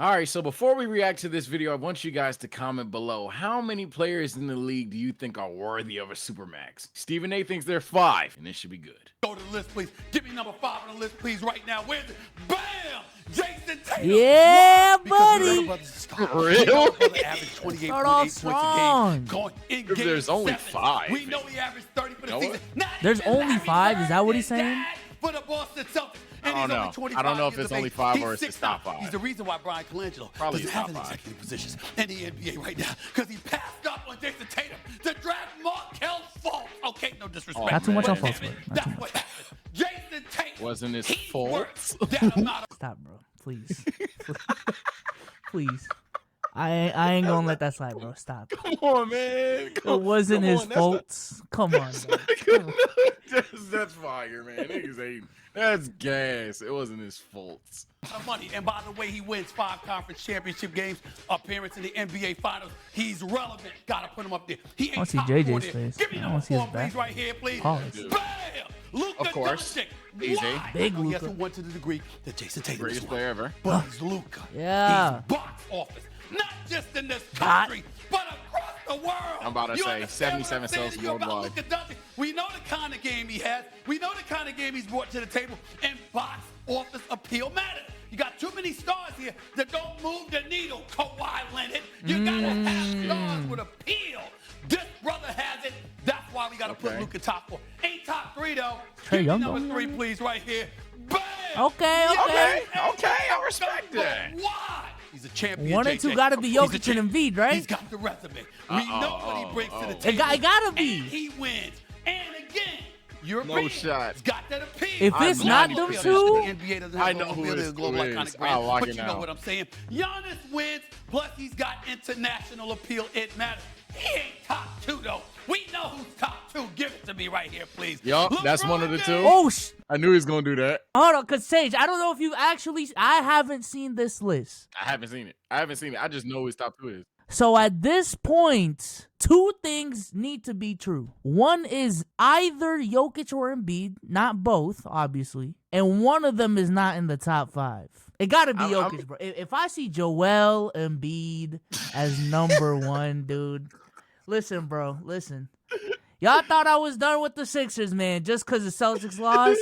All right, so before we react to this video, I want you guys to comment below. How many players in the league do you think are worthy of a Supermax? Stephen A thinks there are 5, and this should be good. Go to the list, please. Give me number 5 on the list, please, right now. Where's it? Bam! Jason Tatum. Yeah, Why? buddy. Really? Average 28.8 points a game. Going in If game there's only 7. 5. We know he averaged 30 for the Know season. There's only 5? Is that what he's saying? For the Boston Celtics. I don't know. I don't know if it's only 5 or it's his top 5. He's the reason why Brian Colangelo Probably doesn't his have top any 5. executive positions in the NBA right now because he passed up on Jason Tatum to draft Markelle Fultz. Okay, no disrespect. Not too much on But Fultz, damn it, bro. Not that's too much. what happened. Jason Tatum Wasn't his he fault. works that amount of Stop, bro. Please. Please. I ain't gonna let that slide, bro. Stop. Come on, man. It wasn't his fault. Come on, bro. That's fire, man. Niggas ain't. That's gas. It wasn't his fault. money. And by the way, he wins 5 conference championship games, appearance in the NBA Finals. He's relevant. Gotta put him up there. He ain't I wanna see top JJ's 4 there. face. Give me I number wanna see his 4, back. please, right here, please. Pause. Bam! Luka Of course. Doncic. Easy. Why? Big He Luka. hasn't won to the degree that Jason Tatum Greatest has player won. ever. But he's Luka. Yeah. He's box office. Not just in this Hot. country, but across the world. I'm about to You say understand what 77 I'm saying sales to you about worldwide. Luka Doncic? We know the kind of game he has. We know the kind of game he's brought to the table. And box office appeal matters. You got too many stars here that don't move the needle, Kawhi Leonard. You gotta have stars with appeal. This brother has it. That's why we gotta put Okay. Luka top 4. Ain't top 3 though. Trae Give me Young, number though. 3, please, right here. Bam! Okay, okay. Okay, I respect that. Why? He's a champion. 1 and 2 JJ. gotta be He's a Jokic champ. and Embiid, right? He's got the resume. We know what he brings to the It table. it gotta be. And he wins. And again, you're No shot. He's got that appeal. If it's I'm not glad them he two, The NBA doesn't have I a know global who appeal, this they're a global two is. iconic I'll brand. lock But it you know out. what I'm saying. Giannis wins, plus he's got international appeal. It matters. He ain't top 2 though. We know who's top 2. Give it to me right here, please. Yup, that's one of the LeBron two. James. Oh, I knew he was gonna do that. hold on, cause Sage, I don't know if you actually. I haven't seen this list. I haven't seen it. I just know his top 2 is. So at this point, 2 things need to be true. One is either Jokic or Embiid, not both, obviously, and one of them is not in the top 5. It gotta be Jokic, bro. If I see Joel Embiid as number 1, dude, listen, bro, listen. Y'all thought I was done with the Sixers, man, just because the Celtics lost?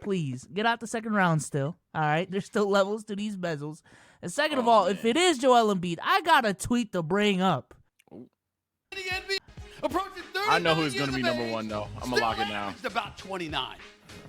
Please, get out the second round still, all right? There's still levels to these bezels. And second of all, if it is Joel Embiid, I got a tweet to bring up. The NBA approaching 30 I know who's years gonna be of number age, 1 though. I'm still gonna lock it now. averaged about 29.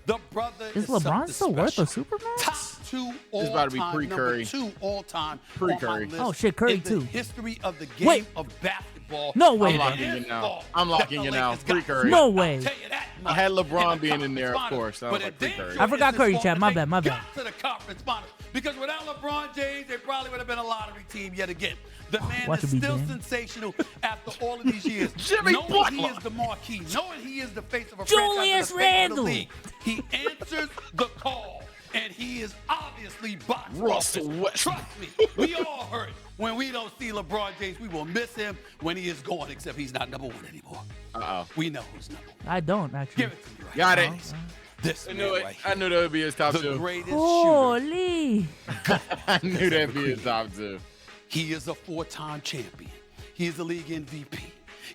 The brother Is something LeBron still worth a special. Supermax? Top 2 all It's about to be time, pre-Curry. number 2 all time Pre-Curry. on my list Oh, shit, Curry in the too. history of the game Wait. of basketball. No way, And bro. it locking is it now. fault I'm locking that it the now. Lakers got Pre-Curry. No I'll way. tell you that I had much. LeBron In the being in there, of conference course. I finals. was like, But it Pre-Curry. did I forgot is Curry, this Chad. My fault that bad, my they bad. got to the conference finals. Because without LeBron James, they probably would have been a lottery team yet again. The man Watch is it be still Dan. sensational after all of these years. Jimmy knowing he Butler. is the marquee, knowing he is the face of a Julius franchise, and the face of Randle. the league, he answers the call. And he is obviously box Russell office. Westbrook. Trust me, we all hurt when we don't see LeBron James. We will miss him when he is gone, except he's not number 1 anymore. Uh-oh. We know who's number 1. I don't, actually. Give it to me right Got it. now. This I man knew it. right here. I knew that would be his top The 2. greatest shooter. Holy. I knew that'd be his top 2. He is a 4-time champion. He is a league MVP.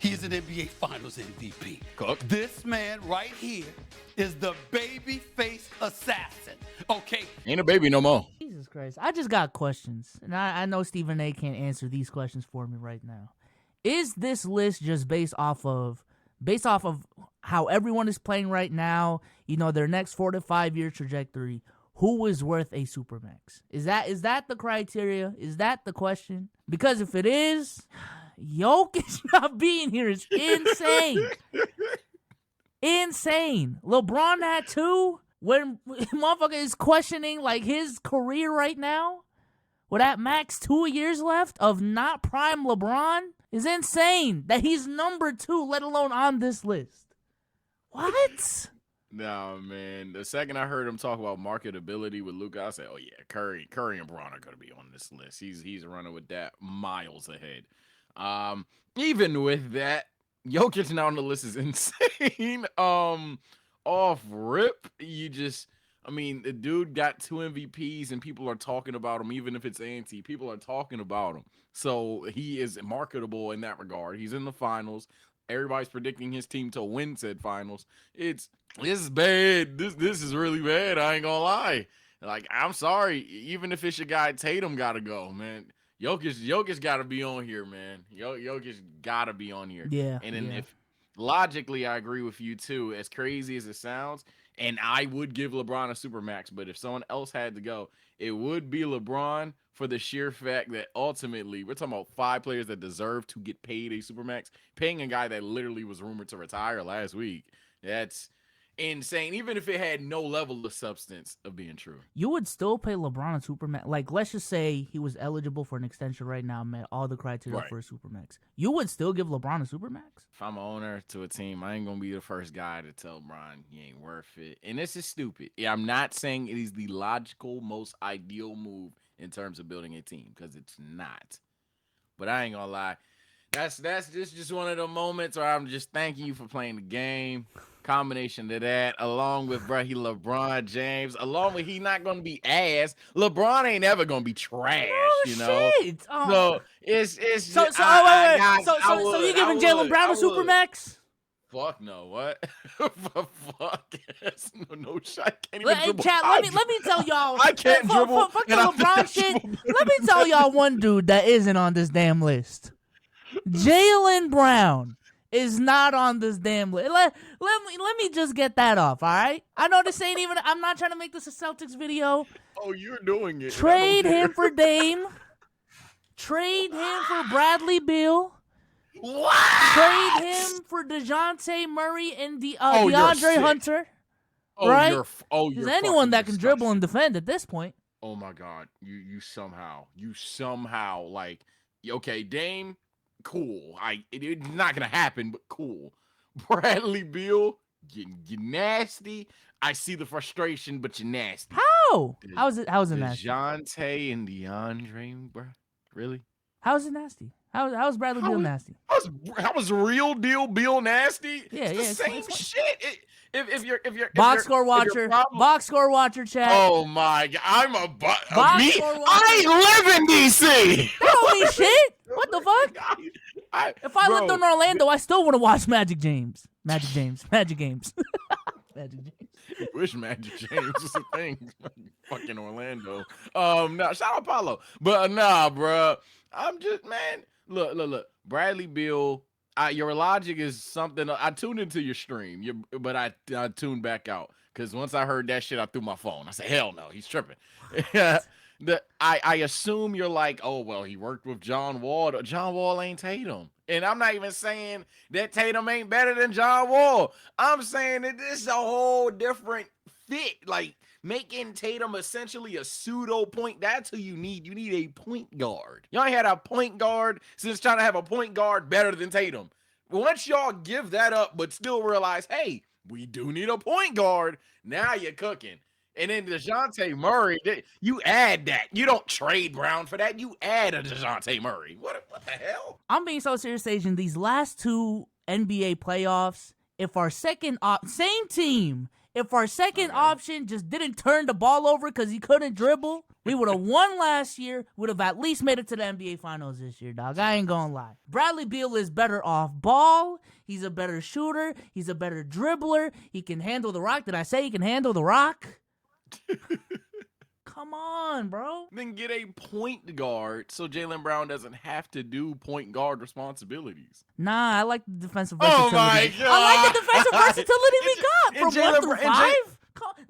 He is an NBA Finals MVP. Cook. This man right here is the baby-faced assassin. Okay, Ain't a baby no more. Jesus Christ. I just got questions. And I know Stephen A can't answer these questions for me right now. Is this list just based off of how everyone is playing right now, you know, their next 4 to 5 year trajectory? Who is worth a Supermax? Is that the criteria? Is that the question? Because if it is, Jokic not being here is insane. Insane. LeBron had 2. When motherfucker is questioning like his career right now, with that max 2 years left of not prime LeBron, is insane that he's number 2, let alone on this list. What? No, man. The second I heard him talk about marketability with Luka, I said, "Oh yeah, Curry and Braun are gonna be on this list. He's running with that miles ahead." Even with that, Jokic now on the list is insane. Off rip, you just I mean, the dude got 2 MVPs and people are talking about him, even if it's anti. People are talking about him. So he is marketable in that regard. He's in the finals. Everybody's predicting his team to win said finals. This is bad. This is really bad. I ain't gonna lie. Like, I'm sorry. Even if it's your guy Tatum gotta go, man. Jokic gotta be on here, man. Jokic gotta be on here. Yeah, And then yeah. if logically I agree with you too, as crazy as it sounds, and I would give LeBron a supermax, but if someone else had to go, it would be LeBron for the sheer fact that ultimately we're talking about 5 players that deserve to get paid a supermax, paying a guy that literally was rumored to retire last week. That's insane, even if it had no level of substance of being true. You would still pay LeBron a supermax. Like, let's just say he was eligible for an extension right now, met all the criteria Right. for a supermax. You would still give LeBron a supermax? If I'm an owner to a team, I ain't gonna be the first guy to tell LeBron he ain't worth it. And this is stupid. Yeah, I'm not saying it is the logical, most ideal move in terms of building a team, because it's not. But I ain't gonna lie. That's just one of the moments where I'm just thanking you for playing the game. Combination to that, along with he LeBron James, along with he not gonna be ass. LeBron ain't ever gonna be trash, you know. Shit. Oh. So it's So just, so I, wait. guys, So I so you would, giving Jalen Brown a supermax? Fuck no, what? Fuck yes. No shot. Can't even dribble. Chat, let me tell y'all. I can't dribble. Fuck the and I'm LeBron shit. dribble. Let me tell y'all one dude that isn't on this damn list. Jalen Brown is not on this damn list. Let me just get that off, all right? I know this ain't even. I'm not trying to make this a Celtics video. Oh, you're doing it. Trade him for Dame. Trade him for Bradley Beal. What? Trade him for DeJounte Murray and you're DeAndre sick. Hunter. Oh, right? You're There's anyone fucking that can dribble disgusting. and defend at this point. Oh my god, you somehow like, okay, Dame, cool. It's not gonna happen, but cool. Bradley Beal, you nasty. I see the frustration, but you're nasty. How? How's it nasty? DeJounte and DeAndre, bro. Really? How's it nasty? How's Bradley Beal nasty? How was real deal Beal nasty? Yeah, It's the same shit. If you're Box score watcher, box score watcher, chat. Oh my god, I'm a Box me. score watcher. I live in DC. That don't mean shit. What the fuck? If I lived Bro, in Orlando, I still want to watch Magic Games. Magic Games. Magic Games. Wish Magic James was a thing. Fucking Orlando. No, shout out Paulo. But nah, bro. I'm just, man. Look. Bradley Beal. Your logic is something. I tuned into your stream, but I tuned back out because once I heard that shit, I threw my phone. I said, "Hell no, he's tripping." I assume you're like, "Oh well, he worked with John Wall. John Wall ain't Tatum." And I'm not even saying that Tatum ain't better than John Wall. I'm saying that this is a whole different fit. Like, making Tatum essentially a pseudo point. That's who you need. You need a point guard. Y'all ain't had a point guard since trying to have a point guard better than Tatum. Once y'all give that up, but still realize, hey, we do need a point guard, now you're cooking. And then DeJounte Murray, you add that. You don't trade Brown for that. You add a DeJounte Murray. What the hell? I'm being so serious, Asian. These last two NBA playoffs, if our second same team, if our second option just didn't turn the ball over because he couldn't dribble, we would have won last year, would have at least made it to the NBA Finals this year, dog. I ain't gonna lie. Bradley Beal is better off ball. He's a better shooter. He's a better dribbler. He can handle the rock. Did I say he can handle the rock? Come on, bro. Then get a point guard so Jaylen Brown doesn't have to do point guard responsibilities. Nah, I like the defensive Oh versatility. my God. I like the defensive versatility we got from Jaylen 1 through Brown- 5.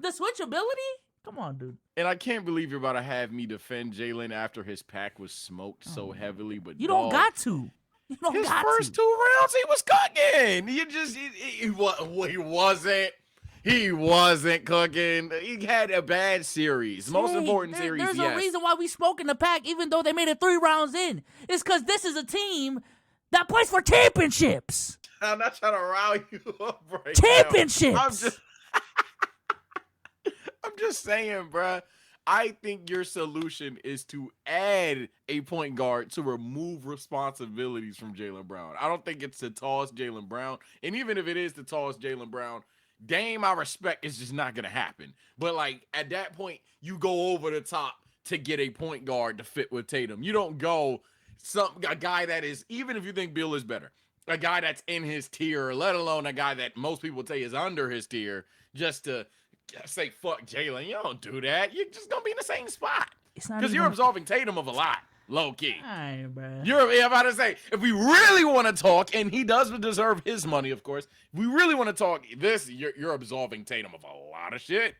The switchability? Come on, dude. And I can't believe you're about to have me defend Jalen after his pack was smoked so heavily. But You don't got to. You don't his got first to. 2 rounds, he was cooking. You just he wasn't. He wasn't cooking. He had a bad series. Most important series. There's yes. a reason why we smoke in the pack, even though they made it 3 rounds in. It's because this is a team that plays for championships. I'm not trying to rile you up right Championships. now. I'm just saying, bruh. I think your solution is to add a point guard to remove responsibilities from Jaylen Brown. I don't think it's to toss Jaylen Brown. And even if it is to toss Jaylen Brown, Dame, I respect, is just not gonna happen. But like at that point, you go over the top to get a point guard to fit with Tatum. You don't go a guy that is, even if you think Bill is better, a guy that's in his tier, let alone a guy that most people would say is under his tier, just to say fuck Jalen. You don't do that. You're just gonna be in the same spot It's not because you're absolving Tatum of a lot, low key. All right, bro. You're about to say, if we really want to talk, and he does deserve his money, of course. If we really want to talk this, you're absolving Tatum of a lot of shit.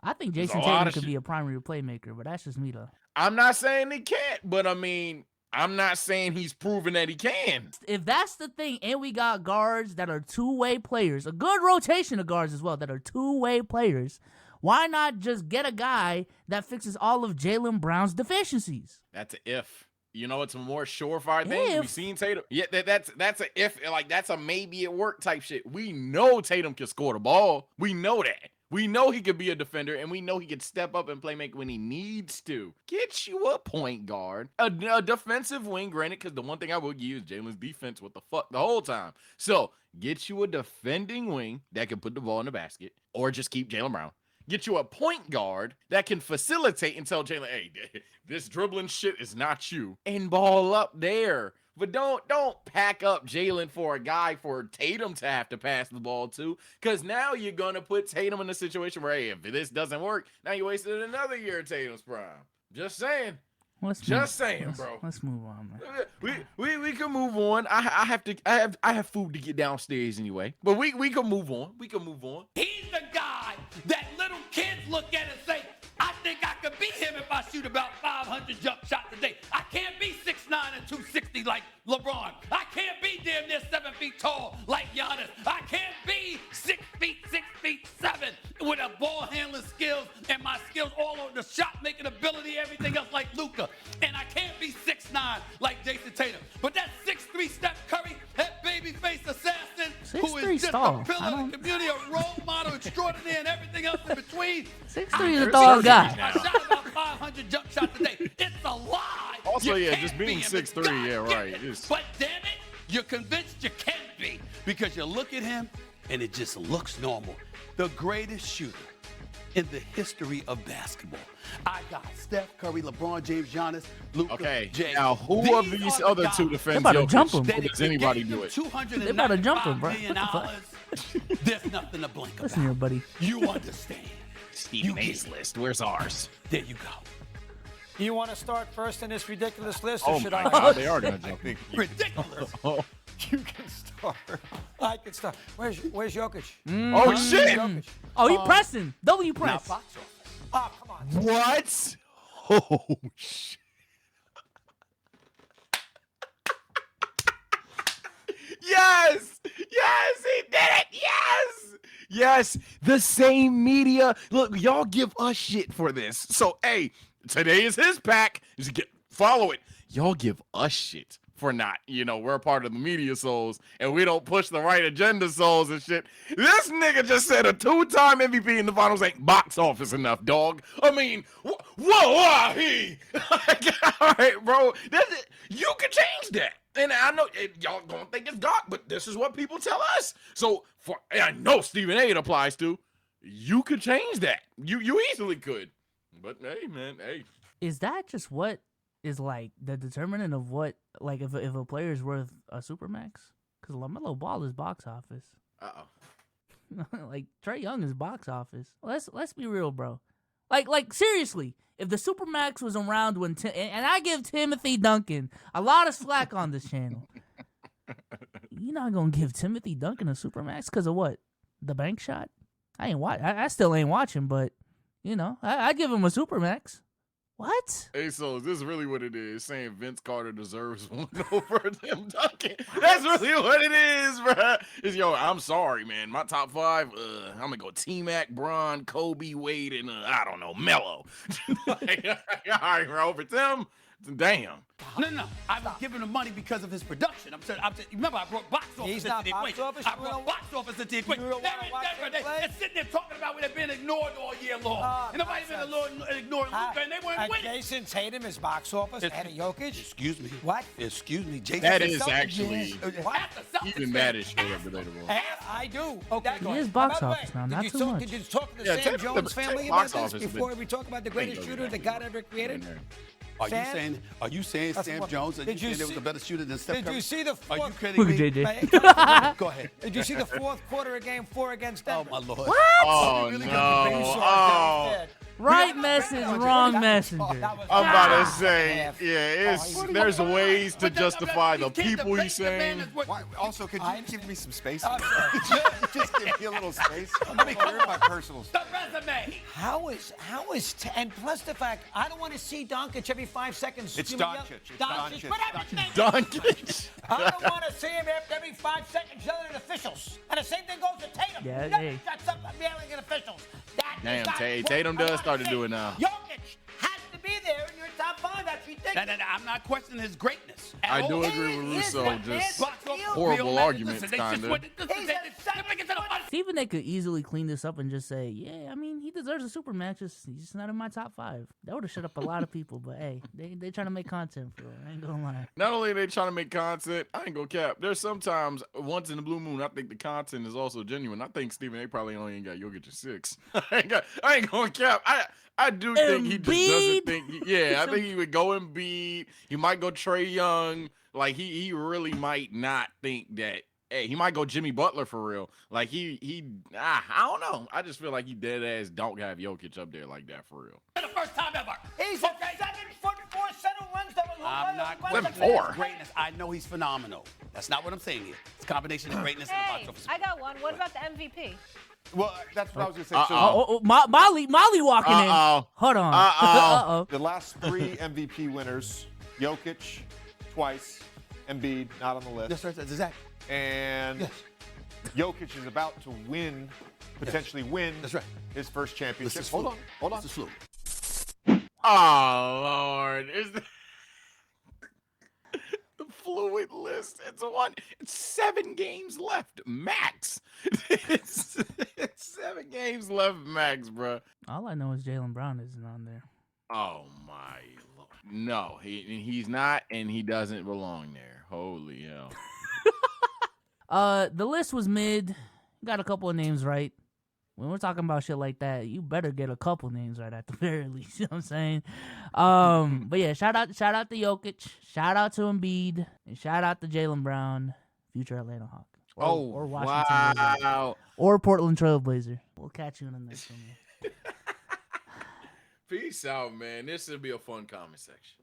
I think There's Jason a lot Tatum of could shit. be a primary playmaker, but that's just me though. I'm not saying he can't, but I mean, I'm not saying he's proven that he can. If that's the thing, and we got guards that are two-way players, a good rotation of guards as well that are two-way players, why not just get a guy that fixes all of Jaylen Brown's deficiencies? That's an if. You know, it's a more surefire thing. If. We've seen Tatum. Yeah, that's a if. Like that's a maybe it work type shit. We know Tatum can score the ball. We know that. We know he could be a defender, and we know he could step up and play make when he needs to. Get you a point guard, a defensive wing, granted, because the one thing I will give you is Jalen's defense. What the fuck the whole time? So get you a defending wing that can put the ball in the basket, or just keep Jaylen Brown. Get you a point guard that can facilitate and tell Jalen, hey, this dribbling shit is not you, and ball up there. But don't pack up Jalen for a guy for Tatum to have to pass the ball to, because now you're going to put Tatum in a situation where, hey, if this doesn't work, now you wasted another year of Tatum's prime. Just saying. Bro. Let's move on, man. We can move on. I have food to get downstairs anyway. But we can move on. We can move on. He's the guy that little kids look at and say, I think I could beat him if I shoot about 500 jump shots a day. I can't be 6'9" and 260 like LeBron. I can't be damn near 7 feet tall like Giannis. I can't be 6 feet 7 with a ball handling skills and my skills all over the shot making ability, everything else like Luka. And I can't be 6'9" like Jason Tatum. But that 6'3" Steph Curry, that babyface assassin, who 6'3" is just tall. a pillar of the community, a role model extraordinaire, and everything else in between. 6'3" is a tall guy. I shot about 500 jump shots a day. It's a lie. Also, You yeah, can't just be being him. 6'3", God yeah, damn right. it. But damn it, you're convinced you can be because you look at him and it just looks normal. The greatest shooter in the history of basketball. I got Steph Curry, LeBron James, Giannis, Luka, Okay, Jay. now who of These these are the other two guys defends They about to Jokic? jump him. that Does if you anybody gave do them it? They about to jump him, $295 bro. million, What the there's nothing to blink Listen here, about. buddy. You understand. Stephen A's list. Where's ours? There you go. You want to start first in this ridiculous list, Oh or should my I? God, they are gonna jump in. Ridiculous. Oh, You can start. I can start. Where's Jokic? oh shit! Jokic. Oh, you pressing. W Now, press. box office. Oh, come on. What? Oh shit! Yes! Yes, he did it! Yes! Yes, the same media. Look, y'all give us shit for this. So, hey, today is his pack. Follow it. Y'all give us shit for not, we're a part of the media souls, and we don't push the right agenda souls and shit. This nigga just said a 2-time MVP in the finals ain't box office enough, dog. I mean, whoa, he. All right, bro. You can change that. And I know y'all don't think it's God, but this is what people tell us. So, I know Stephen A. it applies to. You could change that. You easily could. But, hey, man, hey. Is that just what is like the determinant of what, like, if a player is worth a supermax? Because LaMelo Ball is box office. Like Trae Young is box office. Let's be real, bro. Like seriously, if the supermax was around when and I give Timothy Duncan a lot of slack on this channel, you're not gonna give Timothy Duncan a supermax because of what? The bank shot? I still ain't watching, but I give him a supermax. What? Hey, so is this really what it is? Saying Vince Carter deserves one over Tim Duncan? That's really what it is, bro. I'm sorry, man. My top 5, I'm gonna go T-Mac, Bron, Kobe, Wade, and I don't know, Melo. All right, bro. For Tim, Damn. No. I was giving him money because of his production. I'm saying, remember, I brought box office He's into not the box equation. office? I You brought don't- box office into the equation. You don't They're wanna in watch Denver. him play? They're sitting there talking about what they've been ignored all year long. And nobody been ignoring Luka, and they weren't winning. Jason Tatum is box office ahead of Jokic. Excuse me. What? Excuse me. Jason That said is something. actually, Half the Celtics even fans- that is straight up relatable. I do. Okay, He is box office now, not too much. Did you talk to the Yeah, Sam Tatum- Jones Tatum family box about this office has before been- we talk about the greatest Bingo, shooter that God ever created? Are Sam? you saying That's Sam what- Jones? Did you did you saying there was see- a better shooter than Steph Did Curry? you see the Are you fourth? kidding Look me? at JJ. Go ahead. Did you see the fourth quarter of Game 4 against Oh Denver? my lord. What? Oh, really no. got the You big saw it, Oh. Dad. Right Yeah, message, that was- wrong that was- messenger. that was- I'm about to Ah. say, Half. yeah, there's ways to justify the people he's saying. Why, also, could I you give me some space? I'm sorry. Just give me a little space. I mean, you're in my personal The space. resume. How is and plus the fact I don't want to see Doncic every 5 seconds. It's You know, Doncic. It's Doncic. Doncic. Whatever his name is. Doncic. I don't want to see him every 5 seconds yelling at officials. And the same thing goes to Tatum. Yeah, He never hey. shuts up yelling at officials. That Damn, is not what Tatum I does wanna start to see. do it now. Jokic has to be there in your top 5. That's ridiculous. No, I'm not questioning his greatness. at I all. do agree with He is Russo. what Just is. horrible arguments, Listen, they just kinda. went- He's they- a they make it to the final. Even they could easily clean this up and just say, yeah, I mean, he deserves a supermax. He's just not in my top 5. That would have shut up a lot of people. But hey, they trying to make content for it. I ain't gonna lie. Not only are they trying to make content, I ain't gonna cap. There's sometimes, once in the blue moon, I think the content is also genuine. I think Stephen A. probably only ain't got Jokic at 6. I ain't gonna cap. I do think he just doesn't Embiid? think. Yeah, I think he would go Embiid. He might go Trey Young. Like he really might not think that. Hey, he might go Jimmy Butler for real. Like I don't know. I just feel like he dead ass don't have Jokic up there like that for real. For the first time ever. He's a 7'4" center runs that was I'm not Seven questioning four. his greatness. I know he's phenomenal. That's not what I'm saying here. It's a combination of greatness and the box Hey, office. I got one. What about the MVP? Well, that's what I was going to say. Molly walking in. Uh-oh. Hold on. Uh-oh. The last 3 MVP winners, Jokic twice, Embiid not on the list. That's right. That's exactly. And Yes. Jokic is about to win, potentially win That's right. his first championship. This is Hold fluid. on, hold on. This is fluid. Oh Lord, is the fluid list? It's 7 games left, max. it's 7 games left, max, bro. All I know is Jaylen Brown isn't on there. Oh my Lord, no, he's not, and he doesn't belong there. Holy hell. The list was mid. Got a couple of names right. When we're talking about shit like that, you better get a couple names right at the very least. You know what I'm saying? But yeah, shout out to Jokic, shout out to Embiid, and shout out to Jaylen Brown, future Atlanta Hawk. Or Washington Wizards. wow. Or Portland Trailblazer. We'll catch you in the next one. Man. Peace out, man. This will be a fun comment section.